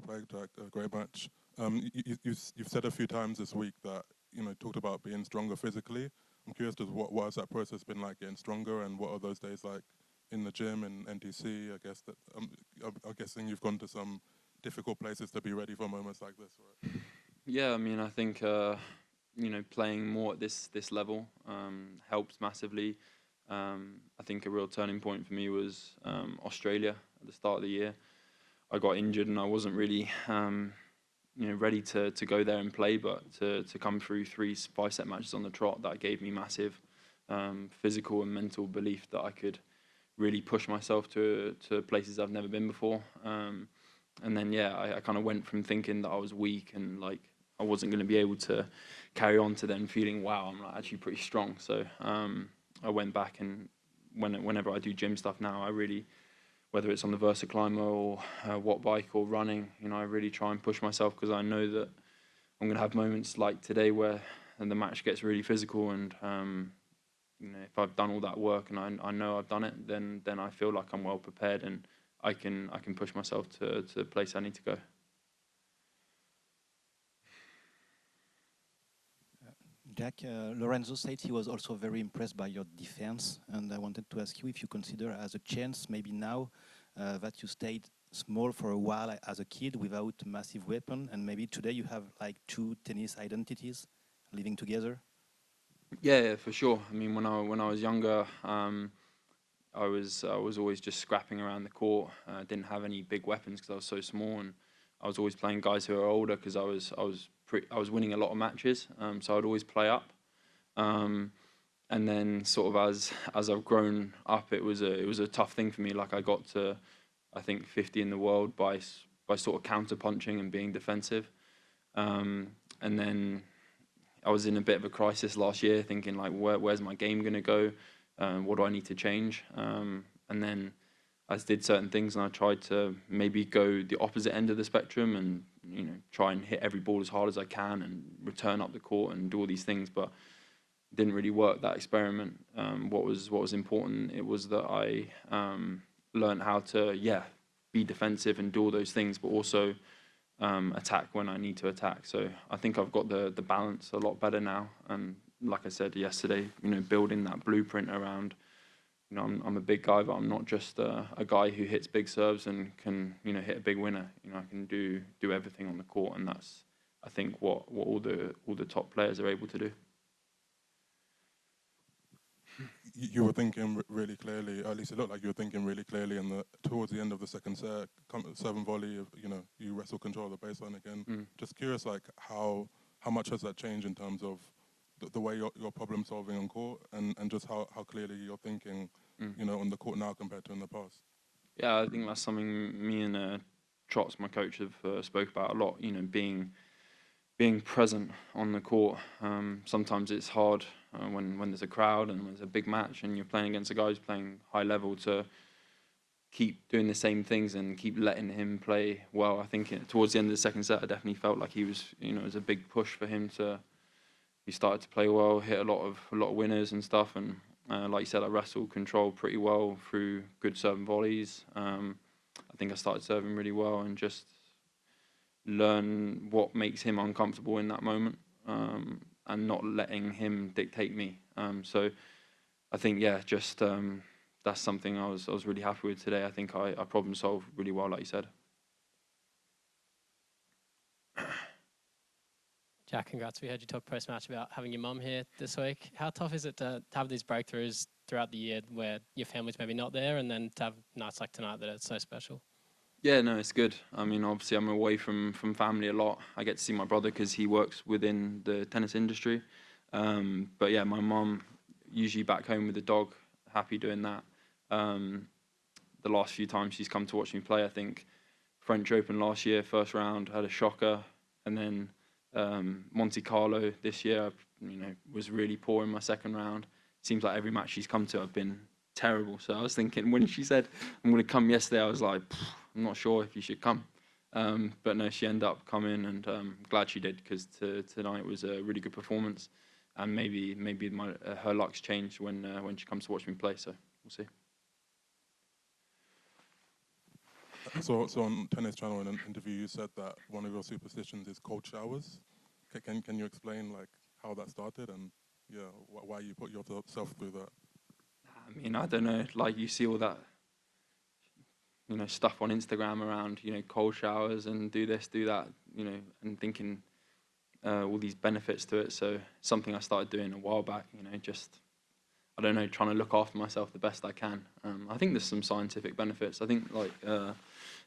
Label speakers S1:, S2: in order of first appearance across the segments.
S1: played, Jack. A great match. You've said a few times this week that, talked about being stronger physically. I'm curious to what has that process been like getting stronger, and what are those days like in the gym and NTC? I guess that I'm guessing you've gone to some difficult places to be ready for moments like this, right?
S2: Yeah, I mean, I think playing more at this level helps massively. I think a real turning point for me was Australia at the start of the year. I got injured and I wasn't really ready to go there and play, but to come through 3 5-set matches on the trot, that gave me massive physical and mental belief that I could really push myself to places I've never been before. And then I kind of went from thinking that I was weak and like I wasn't going to be able to carry on to then feeling, wow, I'm actually pretty strong. So I went back, and whenever I do gym stuff now, I really, whether it's on the Versa climber or watt bike or running, I really try and push myself, because I know that I'm going to have moments like today where the match gets really physical, and if I've done all that work and I know I've done it, then I feel like I'm well prepared and I can push myself to the place I need to go.
S3: Jack, Lorenzo said he was also very impressed by your defense, and I wanted to ask you if you consider as a chance, maybe now, that you stayed small for a while as a kid without massive weapon, and maybe today you have like 2 tennis identities living together?
S2: Yeah, for sure. I mean, when I was younger, I was always just scrapping around the court. I didn't have any big weapons because I was so small, and I was always playing guys who are older because I was winning a lot of matches. So I'd always play up. And then sort of as I've grown up, it was a tough thing for me. Like I got to, I think, 50 in the world by sort of counter punching and being defensive. And then I was in a bit of a crisis last year, thinking like, where's my game going to go? What do I need to change? And then I did certain things, and I tried to maybe go the opposite end of the spectrum and try and hit every ball as hard as I can and return up the court and do all these things, but it didn't really work, that experiment. What was important, it was that I learned how to be defensive and do all those things, but also attack when I need to attack. So I think I've got the balance a lot better now. And like I said yesterday, building that blueprint around, I'm a big guy, but I'm not just a guy who hits big serves and can hit a big winner. I can do everything on the court, and that's, I think, what all the top players are able to do.
S1: You were thinking really clearly, at least it looked like you were thinking really clearly, and towards the end of the second set, serve and volley, you wrestle control of the baseline again. Just curious, like how much has that changed in terms of the way you're problem solving on court, and just how clearly you're thinking, on the court now compared to in the past?
S2: Yeah, I think that's something me and Trots, my coach, have spoke about a lot. Being present on the court. Sometimes it's hard when there's a crowd and there's a big match and you're playing against a guy who's playing high level, to keep doing the same things and keep letting him play well. I think towards the end of the second set, I definitely felt like he was, it was a big push for him to. He started to play well, hit a lot of winners and stuff, and like you said, I wrestled control pretty well through good serve and volleys. I think I started serving really well and just learn what makes him uncomfortable in that moment, and not letting him dictate me. So I think just that's something I was really happy with today. I think I problem solved really well, like you said.
S4: Jack, congrats. We heard you talk post-match about having your mum here this week. How tough is it to have these breakthroughs throughout the year where your family's maybe not there, and then to have nights like tonight that are so special?
S2: Yeah, no, it's good. I mean, obviously I'm away from family a lot. I get to see my brother because he works within the tennis industry. But yeah, my mum usually back home with the dog, happy doing that. The last few times she's come to watch me play, I think French Open last year, first round, had a shocker, and then Monte Carlo this year, was really poor in my second round. Seems like every match she's come to, I've been terrible. So I was thinking, when she said I'm going to come yesterday, I was like, I'm not sure if you should come. But no, she ended up coming, and glad she did, because tonight was a really good performance. And maybe her luck's changed when she comes to watch me play. So we'll see.
S1: So on Tennis Channel in an interview, you said that one of your superstitions is cold showers. Can you explain like how that started and yeah, why you put yourself through that?
S2: I mean, I don't know. Like you see all that, stuff on Instagram around, cold showers and do this, do that, and thinking all these benefits to it. So something I started doing a while back. Just I don't know, trying to look after myself the best I can. I think there's some scientific benefits. I think like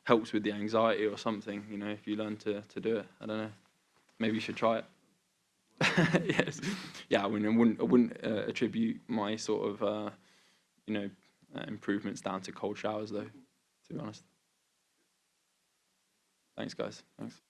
S2: helps with the anxiety or something. If you learn to do it. I don't know. Maybe you should try it. Yes. Yeah. I mean, I wouldn't attribute my sort of improvements down to cold showers though. To be honest. Thanks, guys. Thanks.